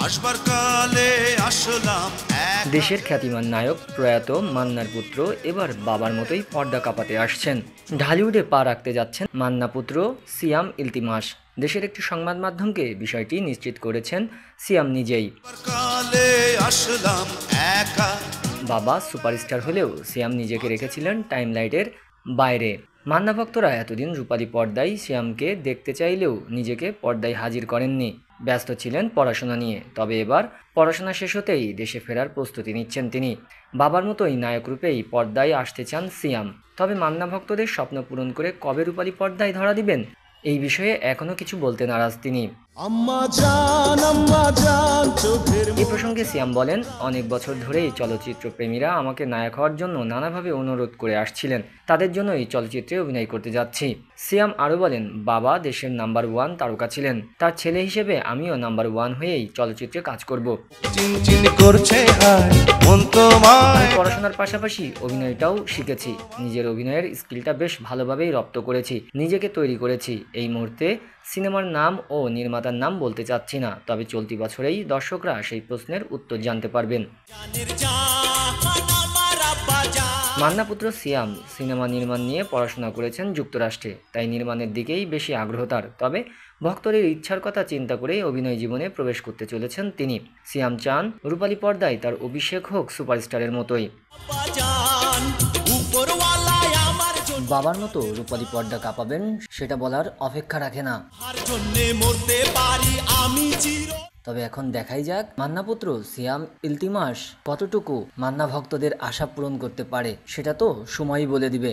আসবার কালে আসলাম দেশের খ্যাতিমান নায়ক প্রয়াত মান্নার পুত্র এবার বাবার মতোই পর্দা কাঁপাতে আসছেন। ঢালিউডে পা রাখতে যাচ্ছেন মান্না পুত্র সিয়াম ইলতিমাস। দেশের একটি সংবাদ মাধ্যমকে বিষয়টি নিশ্চিত করেছেন সিয়াম নিজেই। কালে আসলাম একা। বাবা সুপারস্টার হলেও সিয়াম নিজেকে রেখেছিলেন টাইমলাইটের বাইরে। মান্না ভক্তরা এতদিন রূপালী পর্দায় সিয়ামকে দেখতে চাইলেও নিজেকে পর্দায় হাজির করেননি, ব্যস্ত ছিলেন পড়াশোনা নিয়ে। তবে এবার পড়াশোনা শেষ হতেই দেশে ফেরার প্রস্তুতি নিচ্ছেন তিনি। বাবার মতোই নায়ক রূপেই পর্দায় আসতে চান সিয়াম। তবে মান্না ভক্তদের স্বপ্ন পূরণ করে কবে রূপালী পর্দায় ধরা দিবেন, এই বিষয়ে এখনও কিছু বলতে নারাজ তিনি। এই প্রসঙ্গে সিয়াম বলেন, অনেক বছর ধরেই চলচ্চিত্র প্রেমীরা আমাকে নায়ক হওয়ার জন্য নানাভাবে অনুরোধ করে আসছিলেন, তাদের জন্যই চলচ্চিত্রে অভিনয় করতে যাচ্ছি। সিয়াম আরও বলেন, বাবা দেশের নাম্বার 1 তারকা ছিলেন, তার ছেলে হিসেবে আমিও নাম্বার 1 হয়েই চলচ্চিত্রে কাজ করব। আমি পড়াশোনার পাশাপাশি অভিনয়টাও শিখেছি, নিজের অভিনয়ের স্কিলটা বেশ ভালোভাবেই রপ্ত করেছি, নিজেকে তৈরি করেছি। এই মুহূর্তে সিনেমার নাম ও নির্মাতার নাম বলতে চাচ্ছি না, তবে চলতি বছরেই দর্শকরা সেই প্রশ্নের উত্তর জানতে পারবেন। মান্না পুত্র সিয়াম সিনেমা নির্মাণ নিয়ে পড়াশোনা করেছেন যুক্তরাষ্ট্রে, তাই নির্মাণের দিকেই বেশি আগ্রহ তার। তবে ভক্তদের ইচ্ছার কথা চিন্তা করেই অভিনয় জীবনে প্রবেশ করতে চলেছেন তিনি। সিয়াম চান রূপালী পর্দায় তার অভিষেক হোক সুপারস্টারের মতোই। বাবার মতো রূপালী পর্দা কাঁপাবেন সেটা বলার অপেক্ষা রাখে না। তবে এখন দেখাই যাক মান্না পুত্র সিয়াম ইলতিমাস কতটুকু মান্না ভক্তদের আশা পূরণ করতে পারে, সেটা তো সময়ই বলে দিবে।